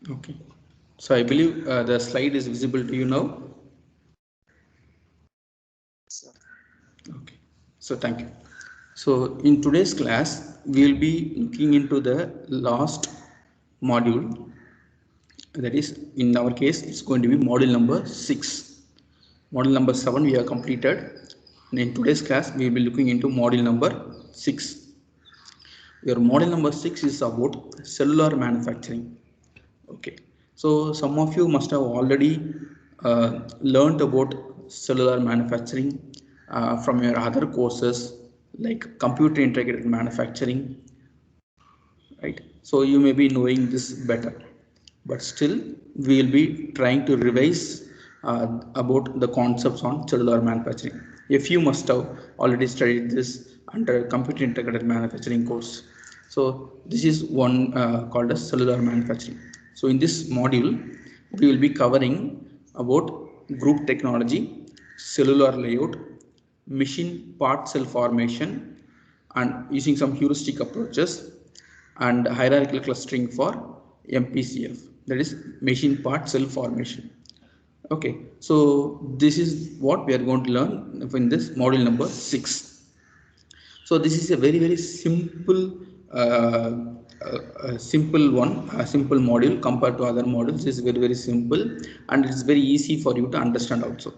Okay. So I believe the slide is visible to you now. So, Okay. So thank you. So in today's class, we will be looking into the last module. That is, in our case, it's going to be module number 6. Module number 7 we have completed. And in today's class, we will be looking into module number 6. Your model number 6 is about cellular manufacturing. Okay, so some of you must have already learned about cellular manufacturing from your other courses like computer integrated manufacturing, right? So you may be knowing this better, but still we will be trying to revise about the concepts on cellular manufacturing. A few must have already studied this under computer integrated manufacturing course. So this is one called as cellular manufacturing. So in this module, we will be covering about group technology, cellular layout, machine part cell formation, and using some heuristic approaches and hierarchical clustering for MPCF, that is machine part cell formation. Okay, so this is what we are going to learn in this module number 6. So this is a very simple uh, simple one, a simple module compared to other modules. Is very simple, and it's very easy for you to understand also.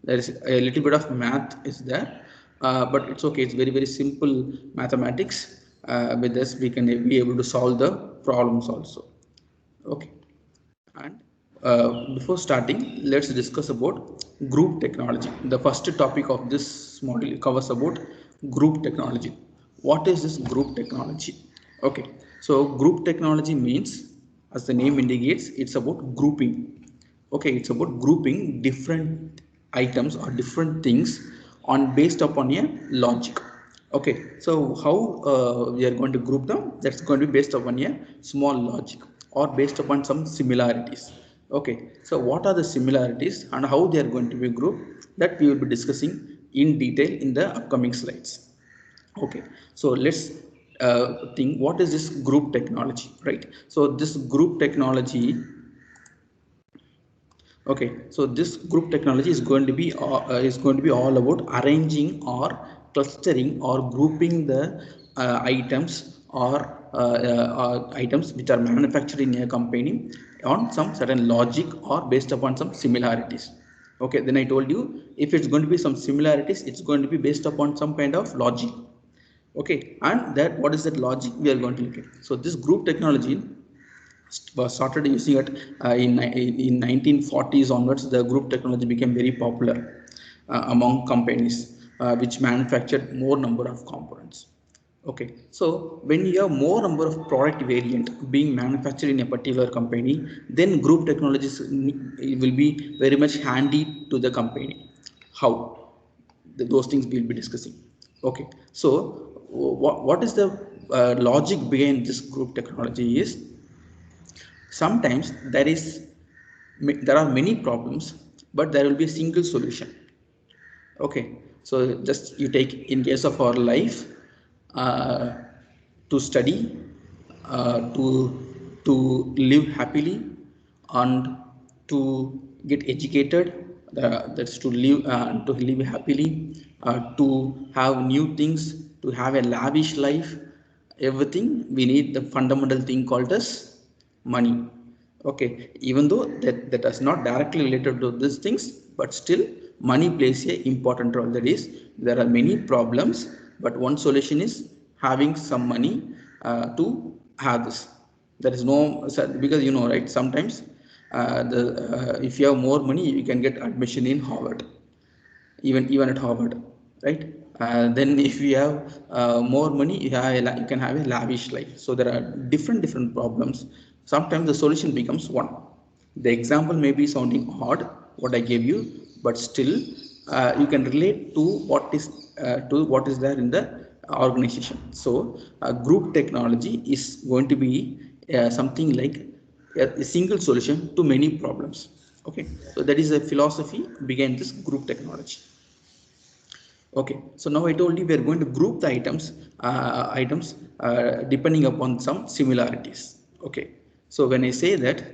There is a little bit of math is there, but it's okay. It's very simple mathematics. With this we can be able to solve the problems also. Okay. And before starting, let's discuss about group technology. The first topic of this module covers about group technology. What is this group technology? Okay, so group technology means, as the name indicates, it's about grouping. Okay, it's about grouping different items or different things on based upon a logic. Okay, so how we are going to group them? That's going to be based upon a small logic or based upon some similarities. Okay, so what are the similarities and how they are going to be grouped? That we will be discussing in detail in the upcoming slides. Okay, so let's think what is this group technology, right? So this group technology. Okay, so this group technology is going to be all about arranging or clustering or grouping the items or items which are manufactured in a company on some certain logic or based upon some similarities. Okay, then I told you if it's going to be some similarities, it's going to be based upon some kind of logic. Okay, and that what is that logic we are going to look at. So this group technology was started using it in 1940s onwards. The group technology became very popular among companies which manufactured more number of components. Okay, so when you have more number of product variant being manufactured in a particular company, then group technologies will be very much handy to the company. How? Those things we'll be discussing. Okay, so what is the logic behind this group technology is, sometimes there are many problems, but there will be a single solution. Okay, so just you take in case of our life, uh, to study, to live happily, and to get educated, that's to live happily, to have new things, to have a lavish life, everything we need the fundamental thing called as money. Okay, even though that is not directly related to these things, but still money plays a important role. That is, there are many problems, but one solution is having some money to have this. There is no, because you know, right, sometimes the if you have more money you can get admission in Harvard, even at Harvard, right? Then if you have more money, you can have a lavish life. So there are different problems. Sometimes the solution becomes one. The example may be sounding odd, what I gave you, but still you can relate to what is there in the organization. So group technology is going to be something like a single solution to many problems. Okay, so that is a philosophy behind this group technology. Okay, so now I told you we are going to group the items depending upon some similarities. Okay, so when I say that,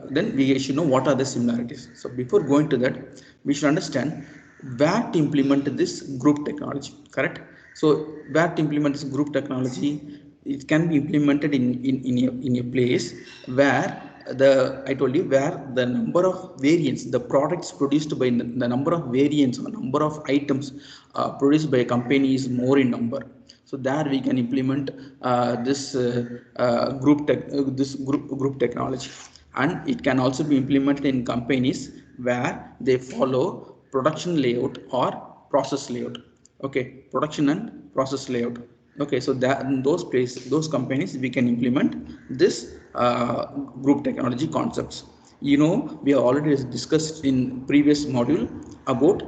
then we should know what are the similarities. So before going to that, we should understand where to implement this group technology, correct? So where to implement this group technology, it can be implemented in a place where I told you where the number of variants, the products produced by the number of variants or number of items produced by a company is more in number. So there we can implement this group technology, and it can also be implemented in companies where they follow production layout or process layout. Okay, production and process layout. Okay, so that in those places, those companies, we can implement this group technology concepts. You know, we have already discussed in previous module about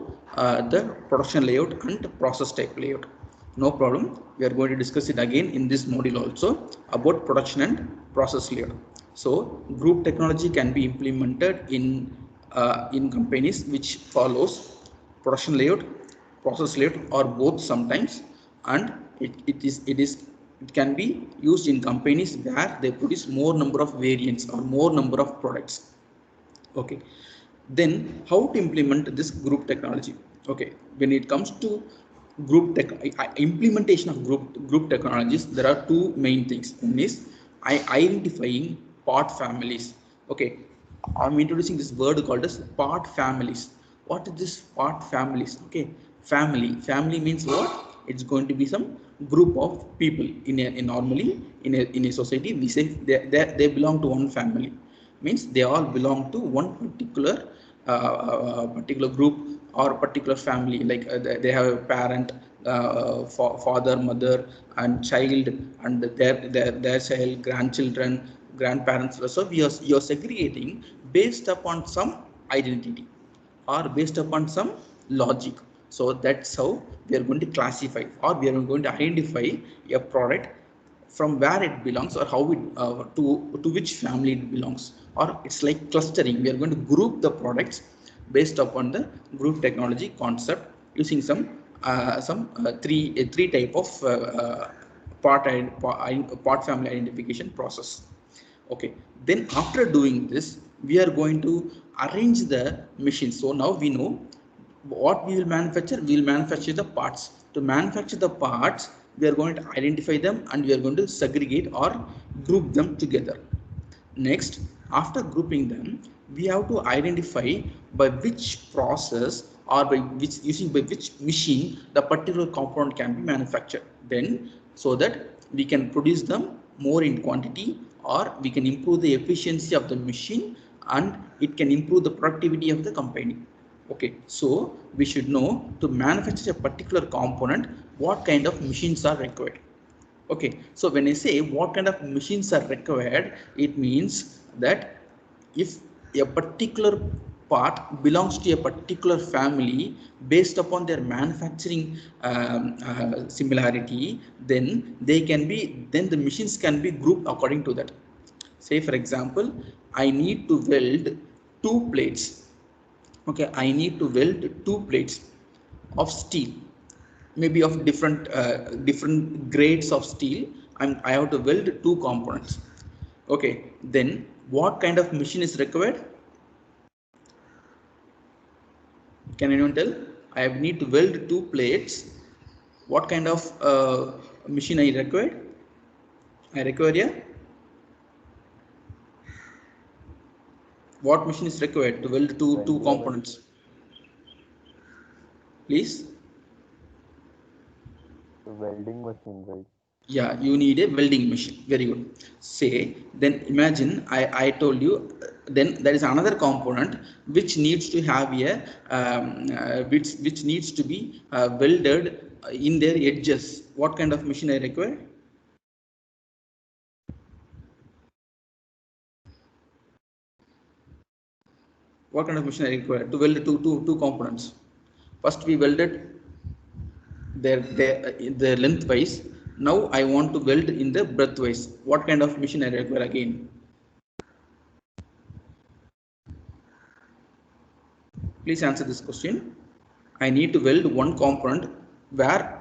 the production layout and process type layout. No problem, we are going to discuss it again in this module also about production and process layout. So group technology can be implemented in companies which follows production layout, process layout, or both sometimes, and it can be used in companies where they produce more number of variants or more number of products. Okay, then how to implement this group technology? Okay, when it comes to implementation of group technologies, there are two main things. One is identifying part families. Okay, I'm introducing this word called as part families. What is this part families? Okay, family means what? It's going to be some group of people normally in a society. We say they belong to one family, means they all belong to one particular group or particular family, like they have a parent, father, mother, and child, and their child, grandchildren, grandparents. So you're segregating based upon some identity or based upon some logic. So that's how we are going to classify, or we are going to identify a product from where it belongs, or how it to which family it belongs. Or it's like clustering, we are going to group the products based upon the group technology concept using three type of part family identification process. Okay, then after doing this, we are going to arrange the machine. So now we know what we will manufacture. We will manufacture the parts. To manufacture the parts, we are going to identify them, and we are going to segregate or group them together. Next, after grouping them, we have to identify by which process or by which machine the particular component can be manufactured. Then, so that we can produce them more in quantity, or we can improve the efficiency of the machine, and it can improve the productivity of the company. Okay, so we should know to manufacture a particular component what kind of machines are required. Okay, so when I say what kind of machines are required, it means that if a particular part belongs to a particular family based upon their manufacturing similarity, then then the machines can be grouped according to that. Say for example, I need to weld two plates. Okay, I need to weld two plates of steel, maybe of different grades of steel. I have to weld two components. Okay, then what kind of machine is required? Can anyone tell? I need to weld two plates. What kind of machine I required? I require what machine is required to weld two components? Please. Welding machine, right? Yeah, you need a welding machine. Very good. Say, then imagine I told you, then there is another component which needs to have a which needs to be welded in their edges. What kind of machine I require? What kind of machine I require to weld two components? First we welded their lengthwise. Now I want to weld in the breadthwise. What kind of machine I require again? Please answer this question. I need to weld one component where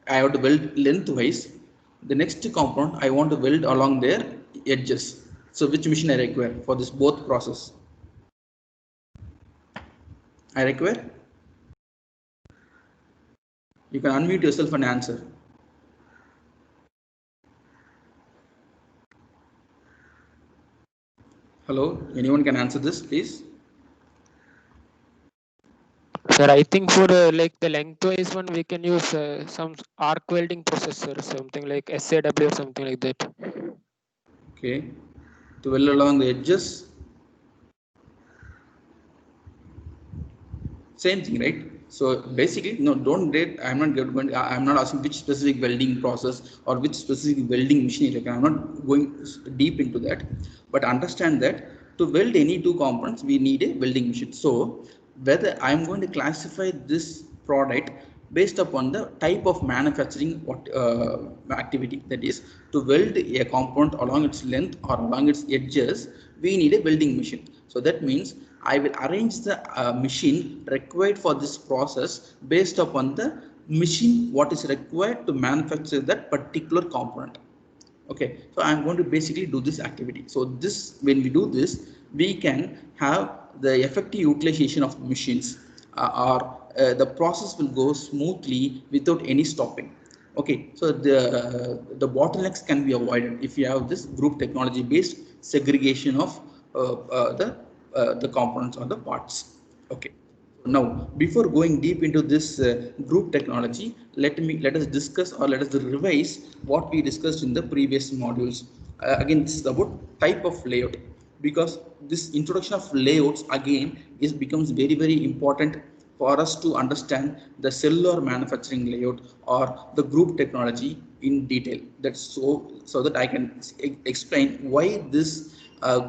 I have to weld lengthwise. The next component I want to weld along their edges. So which machine I require for this both process? I require. You can unmute yourself and answer. Hello, anyone can answer this, please? Sir, I think for like the lengthwise one, we can use some arc welding processor, something like SAW or something like that. Okay, to weld along the edges. Same thing, right? So basically, no, don't get. I'm not asking which specific welding process or which specific welding machine. Like, I'm not going deep into that, but understand that to weld any two components, we need a welding machine. So whether I'm going to classify this product based upon the type of manufacturing activity, that is to weld a component along its length or along its edges, we need a welding machine. So that means I will arrange the machine required for this process based upon the machine what is required to manufacture that particular component. Okay, so I'm going to basically do this activity. So this, when we do this, we can have the effective utilization of machines, or the process will go smoothly without any stopping. Okay, so the bottlenecks can be avoided if you have this group technology based segregation of the components or the parts. Okay. Now, before going deep into this group technology, let us discuss or let us revise what we discussed in the previous modules. Again, this is about type of layout, because this introduction of layouts again is becomes very important for us to understand the cellular manufacturing layout or the group technology in detail. That's so that I can explain why this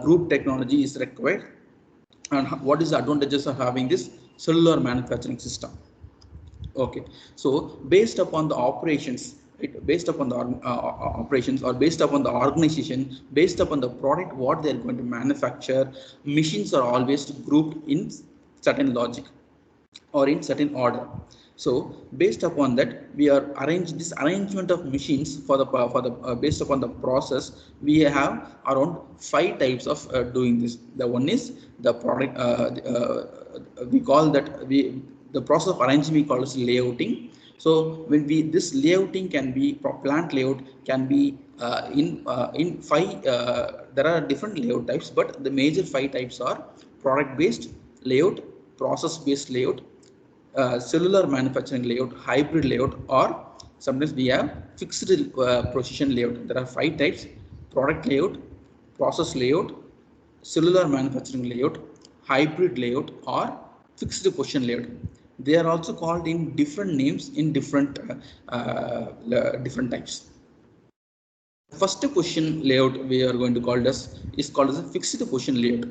group technology is required and what is the advantages of having this cellular manufacturing system. Okay, so based upon the operations, based upon the operations, or based upon the organization, based upon the product what they are going to manufacture, machines are always grouped in certain logic or in certain order. So based upon that, we are arrange this arrangement of machines for the based upon the process. We have around 5 types of doing this. The one is the product, we call that we the process of arranging we call as layouting. So when we this layouting can be plant layout, can be in five, there are different layout types, but the major 5 types are product based layout, process based layout, cellular manufacturing layout, hybrid layout, or sometimes we have fixed precision layout. There are 5 types: product layout, process layout, cellular manufacturing layout, hybrid layout, or fixed position layout. They are also called in different names in different types. First position layout we are going to call is called as a fixed position layout.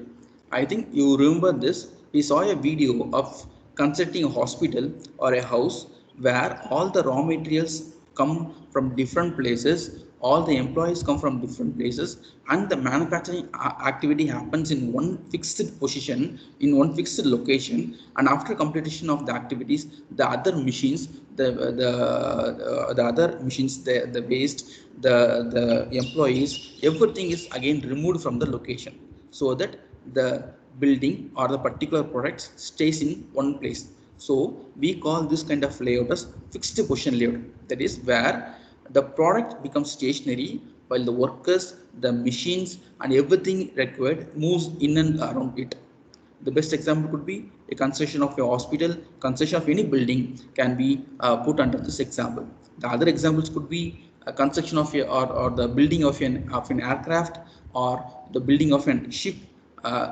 I think you remember this. We saw a video of constructing a hospital or a house where all the raw materials come from different places, all the employees come from different places, and the manufacturing activity happens in one fixed position, in one fixed location. And after completion of the activities, the other machines, the other machines, the waste, the employees, everything is again removed from the location, so that the building or the particular products stays in one place. So we call this kind of layout as fixed position layout. That is where the product becomes stationary while the workers, the machines, and everything required moves in and around it. The best example could be a construction of a hospital, construction of any building can be put under this example. The other examples could be a construction of or the building of an aircraft, or the building of a ship.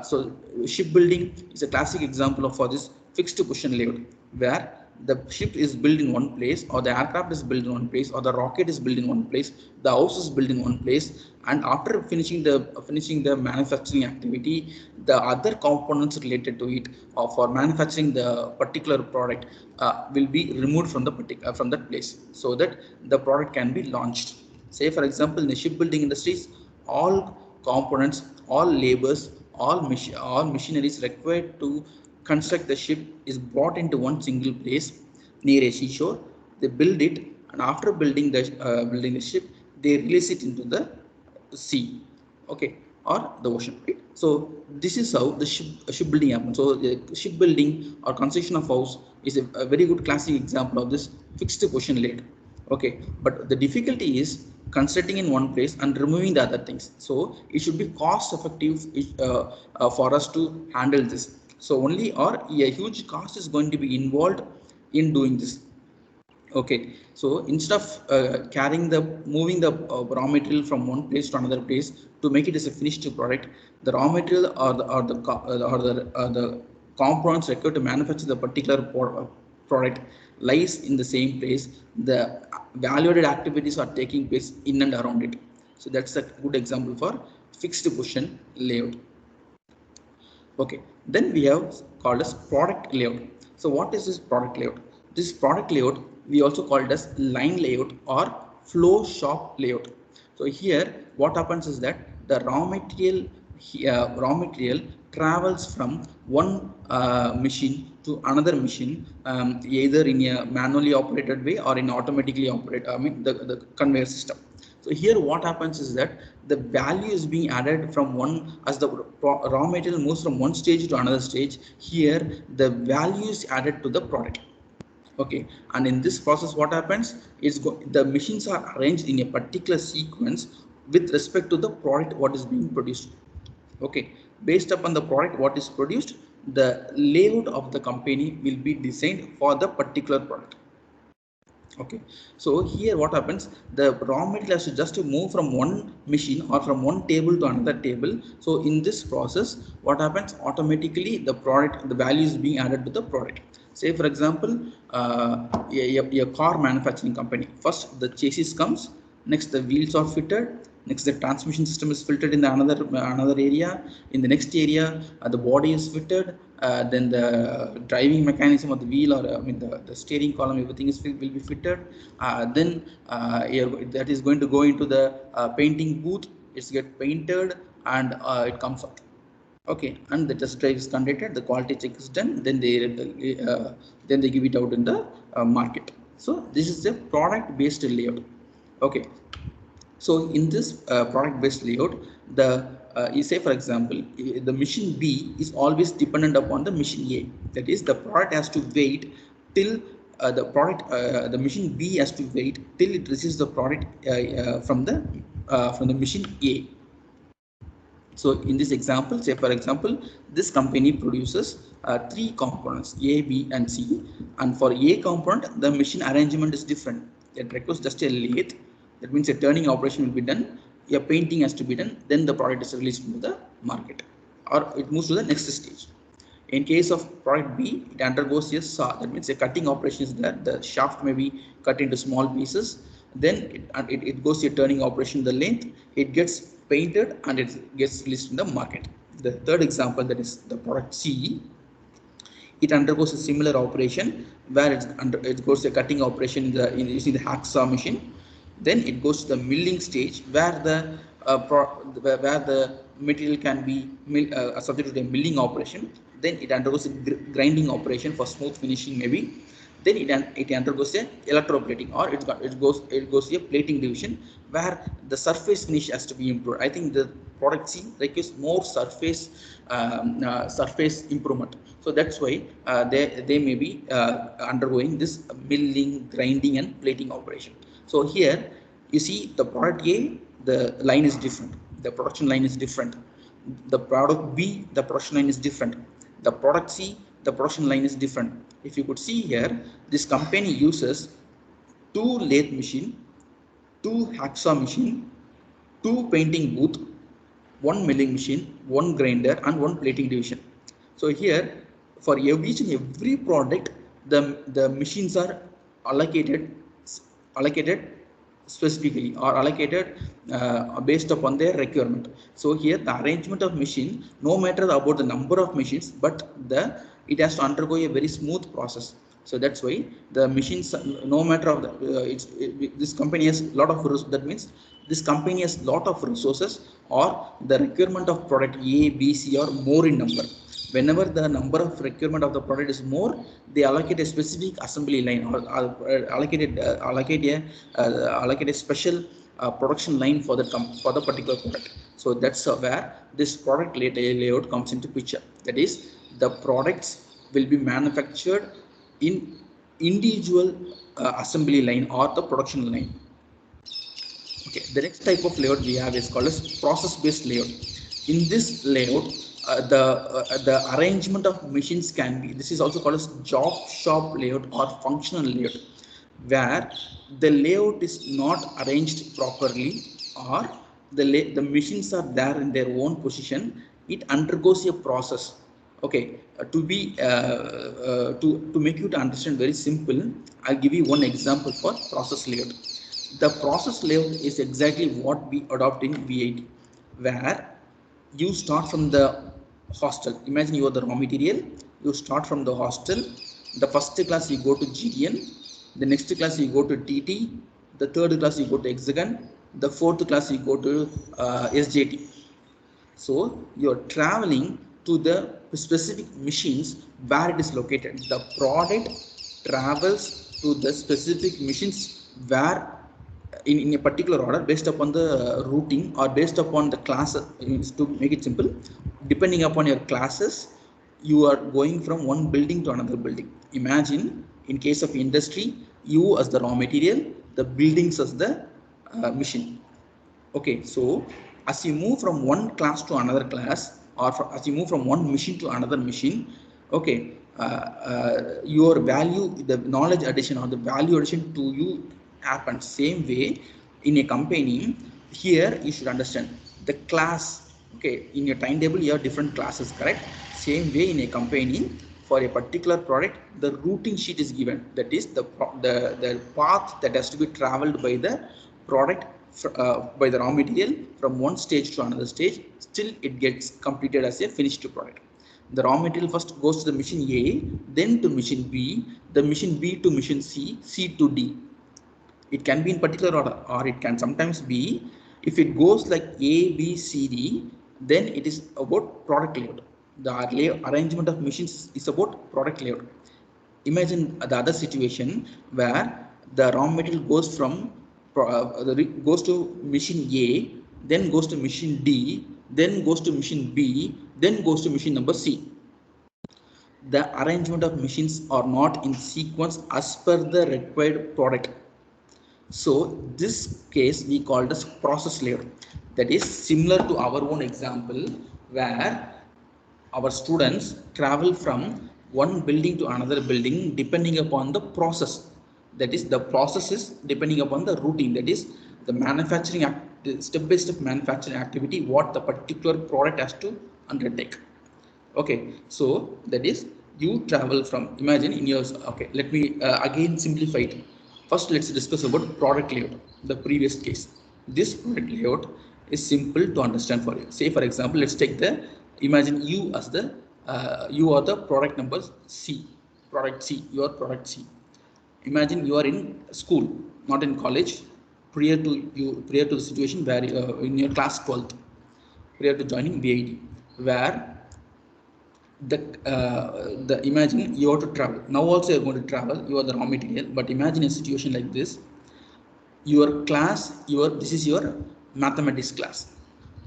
So shipbuilding is a classic example of for this fixed position layout, where the ship is built in one place, or the aircraft is built in one place, or the rocket is built in one place, the house is built in one place, and after finishing the manufacturing activity, the other components related to it or for manufacturing the particular product will be removed from the from that place, so that the product can be launched. Say for example, in the shipbuilding industries, all components, all labors, all machineries required to construct the ship is brought into one single place near a seashore. They build it, and after building the ship, they release it into the sea. Okay, or the ocean, right? So this is how the shipbuilding happens. So the shipbuilding or construction of house is a very good classic example of this fixed position layout. Okay, but the difficulty is constructing in one place and removing the other things. So it should be cost effective for us to handle this. So only or a huge cost is going to be involved in doing this. Okay, so instead of carrying the moving the raw material from one place to another place to make it as a finished product, the raw material or the components required to manufacture the particular product lies in the same place. The value-added activities are taking place in and around it. So that's a good example for fixed position layout. Okay, then we have called as product layout. So what is this product layout? This product layout we also call it as line layout or flow shop layout. So here what happens is that the raw material travels from one machine to another machine, either in a manually operated way or in automatically operated, the conveyor system. So here what happens is that the value is being added from one, as the raw material moves from one stage to another stage. Here the value is added to the product. Okay, and in this process what happens is the machines are arranged in a particular sequence with respect to the product what is being produced. Okay, based upon the product what is produced, the layout of the company will be designed for the particular product. Okay, so here what happens, the raw material has to just move from one machine or from one table to another table. So in this process what happens, automatically the product, the value is being added to the product. Say for example, a car manufacturing company, first the chassis comes, next the wheels are fitted, next the transmission system is filtered in the another area, in the next area the body is fitted, then the driving mechanism of the wheel, or the steering column, everything will be fitted, then that is going to go into the painting booth, it's get painted, and it comes out. Okay, and the test drive is conducted, the quality check is done, then they give it out in the market. So this is the product based layout. Okay, so in this product based layout, the you say for example, the machine B is always dependent upon the machine A. That is, the product has to wait till the machine B has to wait till it receives the product from the machine A. So in this example, say for example, this company produces three components, A, B, and C. And for A component, the machine arrangement is different. It requires just a lathe. That means a turning operation will be done, a painting has to be done, then the product is released to the market, or it moves to the next stage. In case of product B, it undergoes a saw. That means a cutting operation is there. The shaft may be cut into small pieces. Then it goes to a turning operation, the length. It gets painted and it gets released in the market. The third example, that is the product C, it undergoes a similar operation where it goes to a cutting operation using the hacksaw machine. Then it goes to the milling stage where the material can be subject to the milling operation. Then it undergoes a grinding operation for smooth finishing maybe. Then it undergoes a electroplating, or it goes to a plating division where the surface finish has to be improved. I think the product C requires more surface improvement. So that's why they may be undergoing this milling, grinding, and plating operation. So here you see the product A, the line is different, the production line is different. The product B, the production line is different. The product C, the production line is different. If you could see here, this company uses 2 lathe machine, 2 hacksaw machine, 2 painting booth, 1 milling machine, 1 grinder, and 1 plating division. So here, for each and every product, the machines are allocated specifically, or allocated based upon their requirement. So here the arrangement of machine, no matter about the number of machines, but it has to undergo a very smooth process. So that's why the machines, no matter of this company has lot of, that means this company has lot of resources, or the requirement of product A, B, C are more in number. Whenever the number of requirement of the product is more, they allocate a specific assembly line, or allocate a special production line for the particular product. So that's where this product layout comes into picture. That is, the products will be manufactured in individual assembly line or the production line. Okay, the next type of layout we have is called as process-based layout. In this layout, the arrangement of machines can be. This is also called as job shop layout or functional layout, where the layout is not arranged properly, or the machines are there in their own position. It undergoes a process. Okay, to make you to understand very simple, I'll give you one example for process layout. The process layout is exactly what we adopt in V8, where you start from the hostel. Imagine you are the raw material. You start from the hostel. The first class you go to GDN. The next class you go to TT. The third class you go to Hexagon. The fourth class you go to SJT. So you are traveling to the specific machines where it is located. The product travels to the specific machines where in a particular order based upon the routing or based upon the classes. To make it simple, depending upon your classes, you are going from one building to another building. Imagine in case of industry, you as the raw material, the buildings as the machine. Okay, so as you move from one class to another class, or as you move from one machine to another machine, okay, your value, the knowledge addition or the value addition to you happens. Same way in a company, here you should understand the class. Okay, in your timetable you have different classes, correct? Same way in a company, for a particular product, the routing sheet is given. That is the path that has to be traveled by the product, by the raw material from one stage to another stage. Still it gets completed as a finished product. The raw material first goes to the machine A, then to machine B, the machine B to machine C, C to D. It can be in particular order, or it can sometimes be, if it goes like A, B, C, D, then it is about product layout. The arrangement of machines is about product layout. Imagine the other situation where the raw material goes from goes to machine A, then goes to machine D, then goes to machine B, then goes to machine number C. The arrangement of machines are not in sequence as per the required product. So this case we called as process layout. That is similar to our own example, where our students travel from one building to another building depending upon the process. That is, the process is depending upon the routine. That is, the manufacturing step by step manufacturing activity what the particular product has to undertake. Okay, so that is, you travel from, imagine in yours. Okay, let me again simplify it. First, let's discuss about product layout, the previous case. This product layout is simple to understand for you. Say for example, let's take the, imagine you as the you are the product number C, product C, your product C. Imagine you are in school, not in college, prior to the situation where in your class 12th, prior to joining VIT, where the imagine you have to travel. Now also you're going to travel, you are the raw material, but imagine a situation like this. Your class, this is your mathematics class,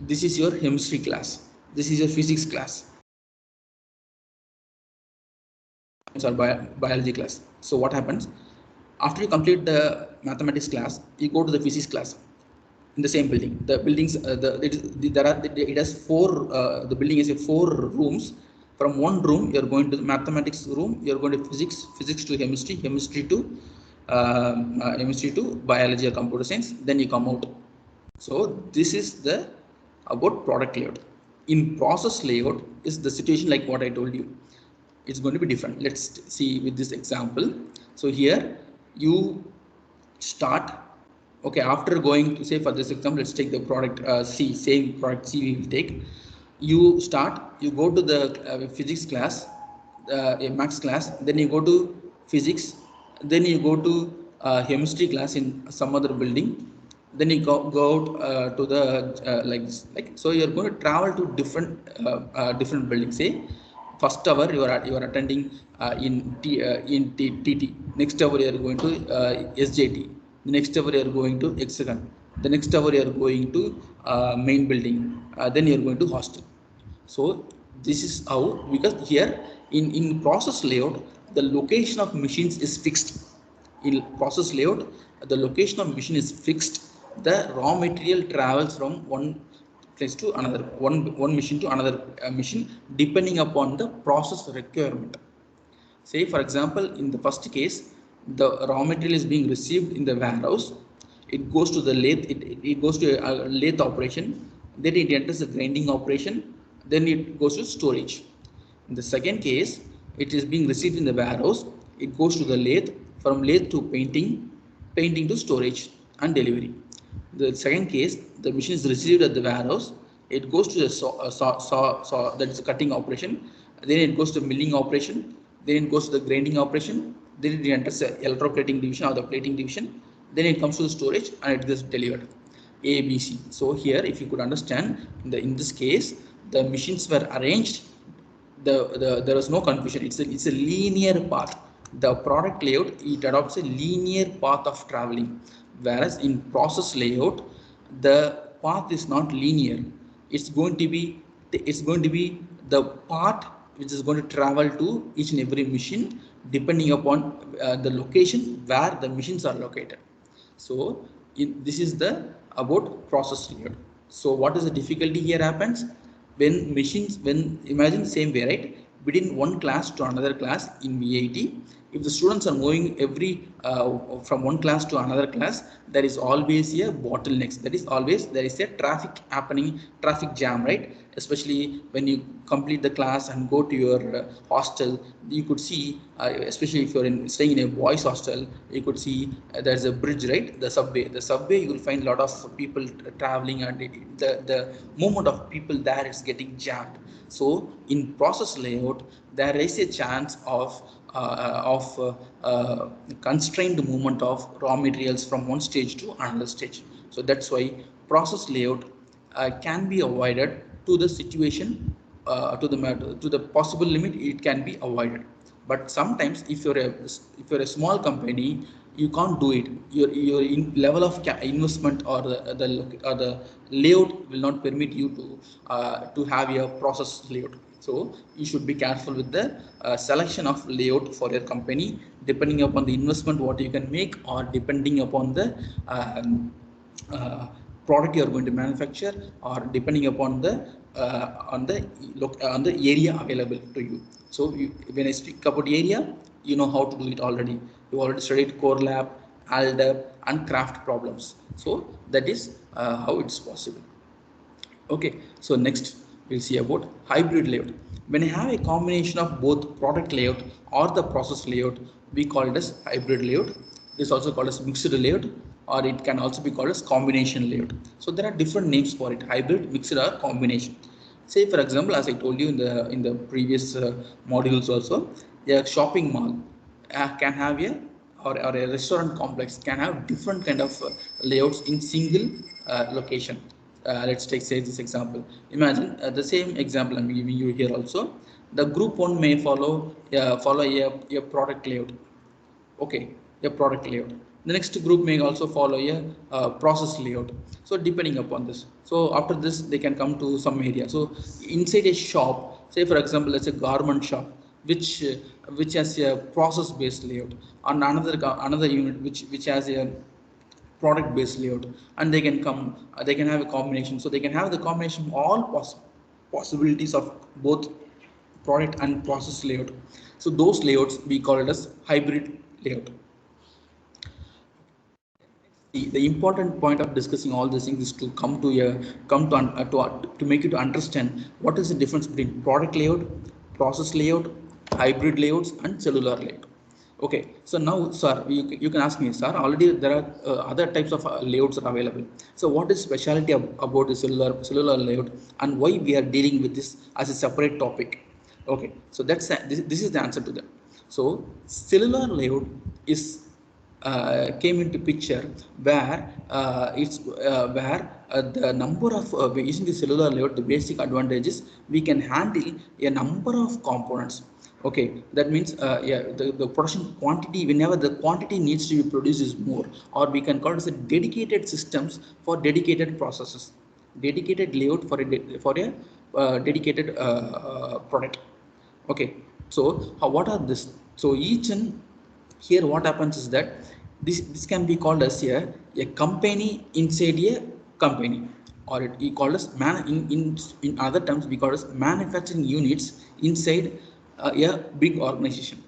this is your chemistry class, this is your physics class, or biology class. So what happens after you complete the mathematics class, you go to the physics class in the same building. The buildings, it has four. The building is a 4 rooms. From one room, you're going to the mathematics room. You're going to physics to chemistry, chemistry to biology or computer science. Then you come out. So this is the about product layout. In process layout is the situation like what I told you. It's going to be different. Let's see with this example. So here you start. Okay, after going to, say for this example, let's take the product C, same product C we will take. You start, you go to the physics class, maths class, then you go to physics, then you go to chemistry class in some other building, then you go out to the like so you're going to travel to different buildings. Say first hour you are attending in TT, next hour you are going to SJT, the next hour you are going to Hexagon, The next hour you are going to main building, then you are going to hostel. So this is how, because here in process layout the location of machines is fixed. In process layout the location of machine is fixed. The raw material travels from one place to another, one machine to another machine, depending upon the process requirement. Say for example, in the first case, the raw material is being received in the warehouse, it goes to the lathe, it goes to a lathe operation, then it enters the grinding operation, then it goes to storage. In the second case, it is being received in the warehouse, it goes to the lathe, from lathe to painting, painting to storage and delivery. The second case, the machine is received at the warehouse, it goes to the that is cutting operation, then it goes to milling operation, then it goes to the grinding operation, then it enters the electroplating division or the plating division, then it comes to the storage and it gets delivered. A, B, C. So here, if you could understand, in this case, the machines were arranged, there is no confusion. It's a linear path. The product layout, it adopts a linear path of traveling, whereas in process layout the path is not linear. It's going to be the path which is going to travel to each and every machine, depending upon the location where the machines are located. So this is the about process layout. So what is the difficulty here happens? When machines, when imagine same way, right? Between one class to another class in VIT, if the students are moving every from one class to another class, there is always a bottlenecks. That is always there is a traffic happening, traffic jam, right? Especially when you complete the class and go to your hostel, you could see, especially if you're staying in a boys hostel, you could see there's a bridge, right? The subway you will find a lot of people traveling, and the movement of people there is getting jammed. So in process layout there is a chance of constrained movement of raw materials from one stage to another stage. So that's why process layout can be avoided to the situation, to the possible limit it can be avoided. But sometimes if you're a small company, you can't do it. Your level of investment or the layout will not permit you to have a process layout. So you should be careful with the selection of layout for your company, depending upon the investment what you can make, or depending upon the uh, product you are going to manufacture, or depending upon the on the area available to you. So when I speak about area, you know how to do it already. You already studied core lab, aldab and craft problems. So that is how it's possible. Okay, so next we'll see about hybrid layout. When I have a combination of both product layout or the process layout, we call it as hybrid layout. It is also called as mixed layout, or it can also be called as combination layout. So there are different names for it: hybrid, mixed, or combination. Say for example, as I told you in the previous modules also, a shopping mall can have or a restaurant complex can have different kind of layouts in single location. Let's take say this example. Imagine the same example I'm giving you here also. The group one may follow a product layout. Okay, a product layout. The next group may also follow a process layout. So depending upon this, so after this they can come to some area. So inside a shop, say for example, let's say garment shop, which uh, which has a process based layout, and another unit which has a product based layout, and they can have a combination. So they can have the combination of all possibilities of both product and process layout. So those layouts we call it as hybrid layout. The important point of discussing all these things is to to make you to understand what is the difference between product layout, process layout, hybrid layouts, and cellular layout. Okay, so now, sir, you can ask me, sir. Already there are other types of layouts are available. So what is specialty about the cellular layout, and why we are dealing with this as a separate topic? Okay, so this is the answer to that. So cellular layout is came into picture where the number of using the cellular layout, the basic advantage is we can handle a number of components. Okay, that means the production quantity, whenever the quantity needs to be produced is more, or we can call it as a dedicated systems for dedicated processes, dedicated layout for a dedicated product. Okay, so what are this? So each and here what happens is that this can be called as a company inside a company, or it we call as in other terms we call as manufacturing units inside a big organization.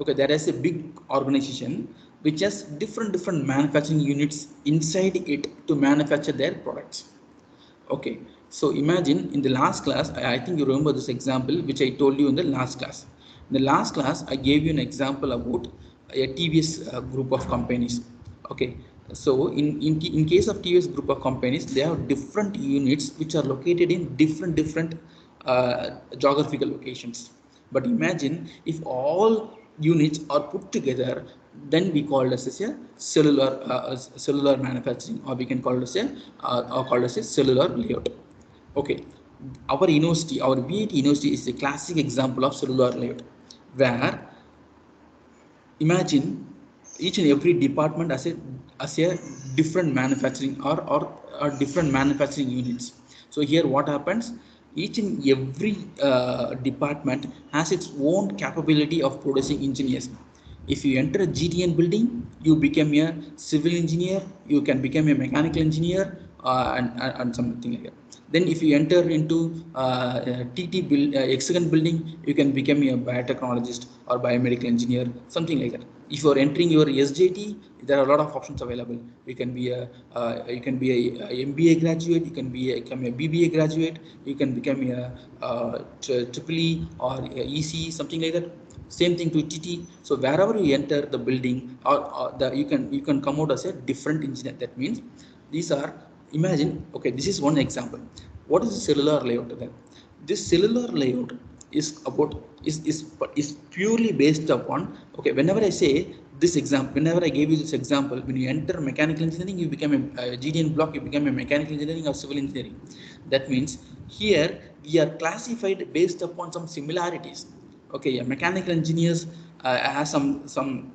Okay, there is a big organization which has different manufacturing units inside it to manufacture their products. Okay, so imagine in the last class, I think you remember this example which I told you in the last class. In the last class, I gave you an example about a TVS group of companies. Okay, so in case of TVS group of companies, they have different units which are located in different geographical locations. But imagine if all units are put together, then we call this as a cellular manufacturing, or we can call this or call this a cellular layout. Okay, our university, our VIT university is a classic example of cellular layout, where imagine each and every department as a different manufacturing or different manufacturing units. So here what happens, each and every department has its own capability of producing engineers. If you enter a GTN building, you become a civil engineer, you can become a mechanical engineer, and something like that. Then if you enter into TT Hexagon building, you can become a biotechnologist or biomedical engineer, something like that. If you are entering your SJT, there are a lot of options available. You can be a MBA graduate, you can become a BBA graduate, you can become a triple E or a EC, something like that. Same thing to TT. So wherever you enter the building, you can come out as a different engineer. That means these are, imagine, okay, this is one example. What is the cellular layout then? This cellular layout is purely based upon, okay, whenever I say this example, whenever I gave you this example, when you enter mechanical engineering, you become a GDN block, you become a mechanical engineering or civil engineering. That means here we are classified based upon some similarities. Okay, yeah, mechanical engineers has some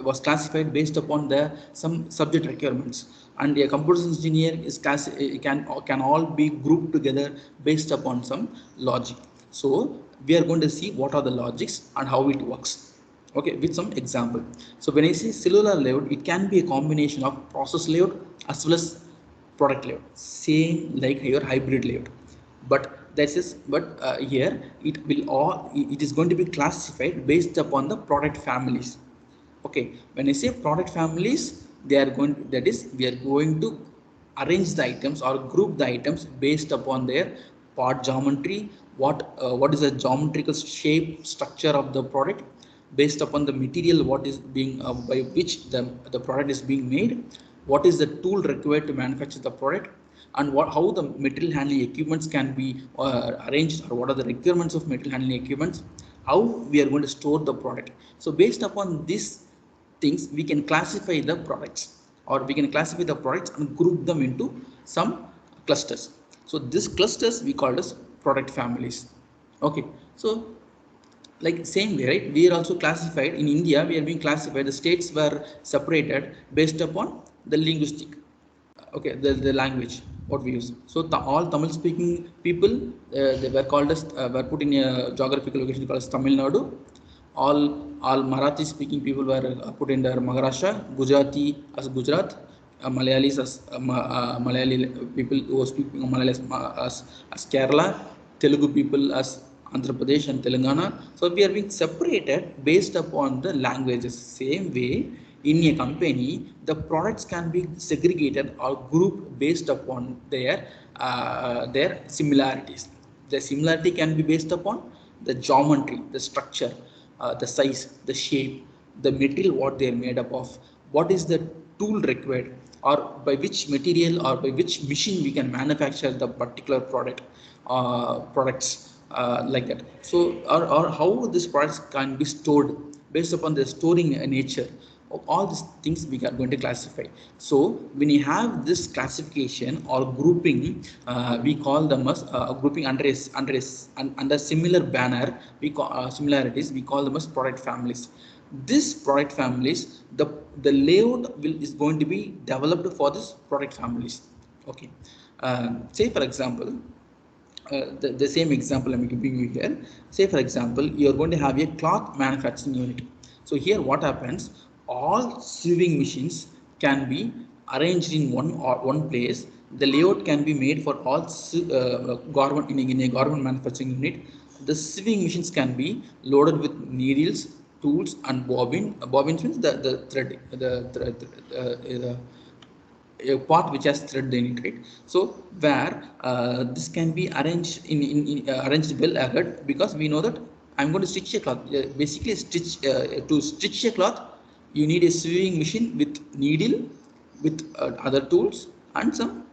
was classified based upon the some subject requirements, and a computer engineer is can all be grouped together based upon some logic. So we are going to see what are the logics and how it works, okay, with some example. So when I say cellular layout, it can be a combination of process layout as well as product layout, same like your hybrid layout. But that is, here it is going to be classified based upon the product families. Okay, when I say product families, they are going that is we are going to arrange the items or group the items based upon their part geometry, what is the geometrical shape structure of the product, based upon the material what is being by which the product is being made, what is the tool required to manufacture the product, and how the material handling equipments can be arranged, or what are the requirements of material handling equipments, how we are going to store the product. So based upon these things, we can classify the products, or we can classify the products and group them into some clusters. So these clusters we call as product families. Okay, so like same way, right, we are also classified in India, we are being classified, the states were separated based upon the linguistic, okay, the language what we use. So all Tamil speaking people, they were called as were put in a geographical location called as Tamil Nadu. All Marathi speaking people were put in their Maharashtra, Gujarati as Gujarat, Malayalis as Malayali people who speak Malayalis as Kerala, Telugu people as Andhra Pradesh and Telangana. So we are being separated based upon the languages. Same way, in a company, the products can be segregated or grouped based upon their similarities. The similarity can be based upon the geometry, the structure, the size, the shape, the material what they are made up of, what is the tool required, or by which material or by which machine we can manufacture the particular products, like that. So or how these products can be stored based upon the storing nature, All these things we are going to classify. So when you have this classification or grouping, we call them as grouping under similar banner. We call similarities. We call them as product families. This product families, the layout is going to be developed for this product families. Okay. Say for example, the same example I'm giving you here. Say for example, you're going to have a cloth manufacturing unit. So here what happens, all sewing machines can be arranged in one place. The layout can be made for all garment in a garment manufacturing unit. The sewing machines can be loaded with needles, tools and bobbins means the thread, the a part which has thread in it, right? So where this can be arranged arranged well ahead, because we know that I'm going to stitch a cloth. Basically stitch to stitch a cloth, you need a sewing machine with needle, with other tools and some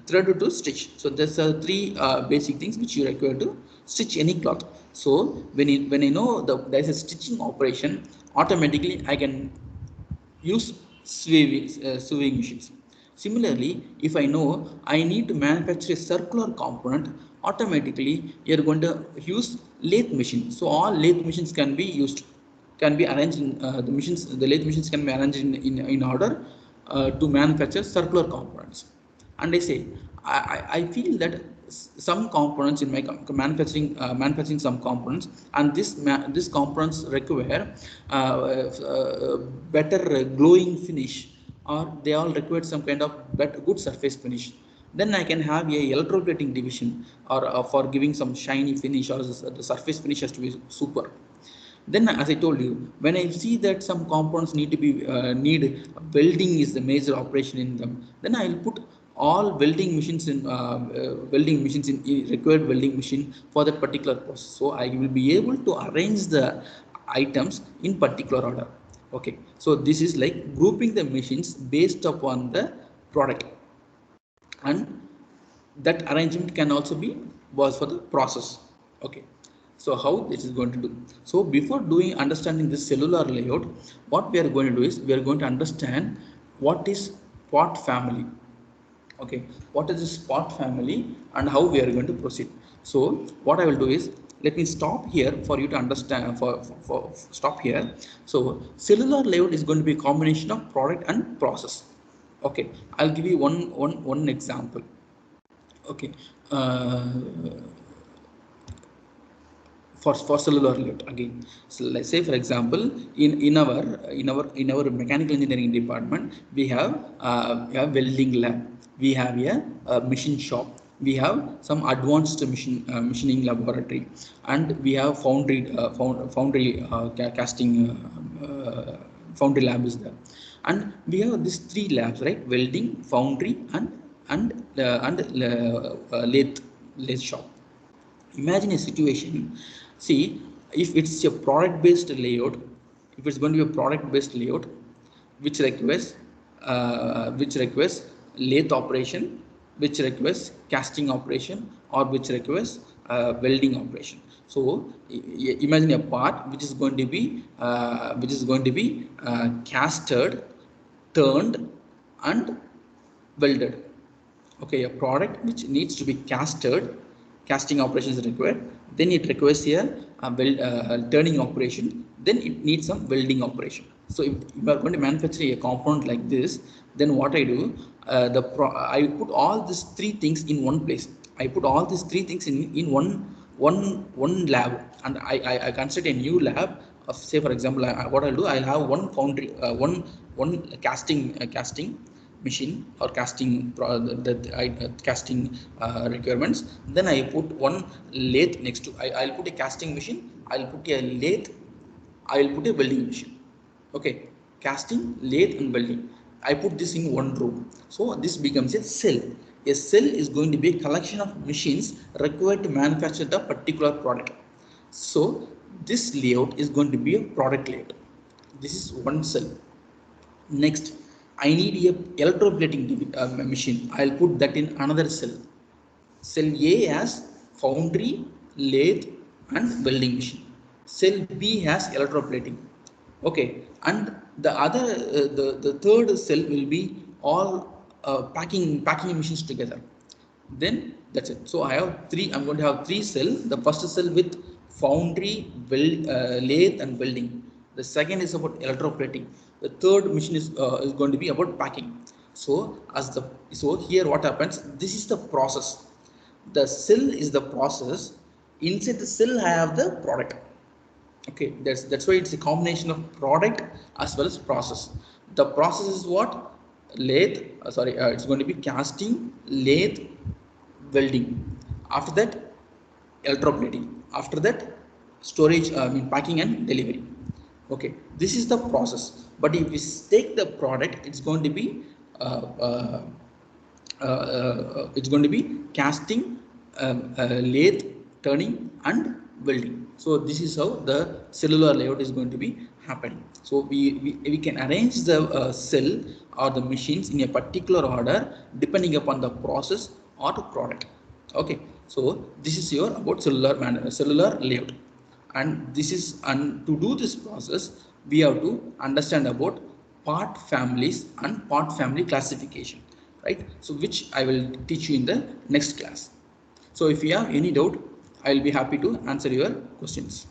thread to stitch. So there's three basic things which you require to stitch any cloth. So when I know there's a stitching operation, automatically I can use sewing machines. Similarly, if I know I need to manufacture a circular component, automatically you're going to use lathe machine. So all lathe machines can be used, can be arranged in the lathe machines can be arranged in order to manufacture circular components. And I say, I feel that some components in my manufacturing some components, and this components require better glowing finish, or they all require some kind of good surface finish. Then I can have a electroplating division, or for giving some shiny finish, or the surface finish has to be super. Then as I told you, when I see that some components need to be need welding is the major operation in them, then I will put all welding machines in required welding machine for that particular process. So I will be able to arrange the items in particular order. Okay, so this is like grouping the machines based upon the product, and that arrangement can also be was for the process. Okay, so how this is going to do? So before doing understanding this cellular layout, what we are going to do is we are going to understand what is part family. Okay, what is this part family and how we are going to proceed. So what I will do is, let me stop here for you to understand, for stop here. So cellular layout is going to be a combination of product and process. Okay, I'll give you one example. Okay, for cellular layout again. So let's say for example, in our mechanical engineering department, we have welding lab, we have a machine shop, we have some advanced machining laboratory, and we have foundry casting foundry lab is there. And we have these three labs, right? Welding, foundry and lathe shop. Imagine a situation. See, if it's a product based layout, if it's going to be a product based layout which requires lathe operation, which requires casting operation, or which requires welding operation. So imagine a part which is going to be casted, turned and welded. Okay, a product which needs to be casted, casting operations required, then it requires here a turning operation, then it needs some welding operation. So if you are going to manufacture a component like this, then what I do, I put all these three things in one place. I put all these three things in one lab, and I construct a new lab of, say for example, what I'll do, I'll have one foundry, one casting machine, or casting requirements. Then I put one lathe next to, I'll put a casting machine, I'll put a lathe, I'll put a welding machine. Okay, casting, lathe and welding, I put this in one row. So this becomes a cell. A cell is going to be a collection of machines required to manufacture the particular product. So this layout is going to be a product layout. This is one cell. Next, I need a electroplating machine. I'll put that in another cell. Cell A has foundry, lathe and welding machine. Cell B has electroplating. Okay, and the other the third cell will be all packing machines together. Then that's it. So I have three. I'm going to have three cell. The first cell with foundry, lathe and welding. The second is about electroplating. The third machine is going to be about packing. So here what happens? This is the process. The cell is the process. Inside the cell I have the product. Okay, that's why it's a combination of product as well as process. The process is what? Lathe, it's going to be casting, lathe, welding. After that, electroplating. After that, storage, packing and delivery. Okay, this is the process. But if we take the product, it's going to be it's going to be casting, lathe, turning and welding. So this is how the cellular layout is going to be happening. So we can arrange the cell or the machines in a particular order depending upon the process or the product. Okay, so this is your about cellular layout. And this is, and to do this process we have to understand about part families and part family classification, right? So which I will teach you in the next class. So if you have any doubt, I will be happy to answer your questions.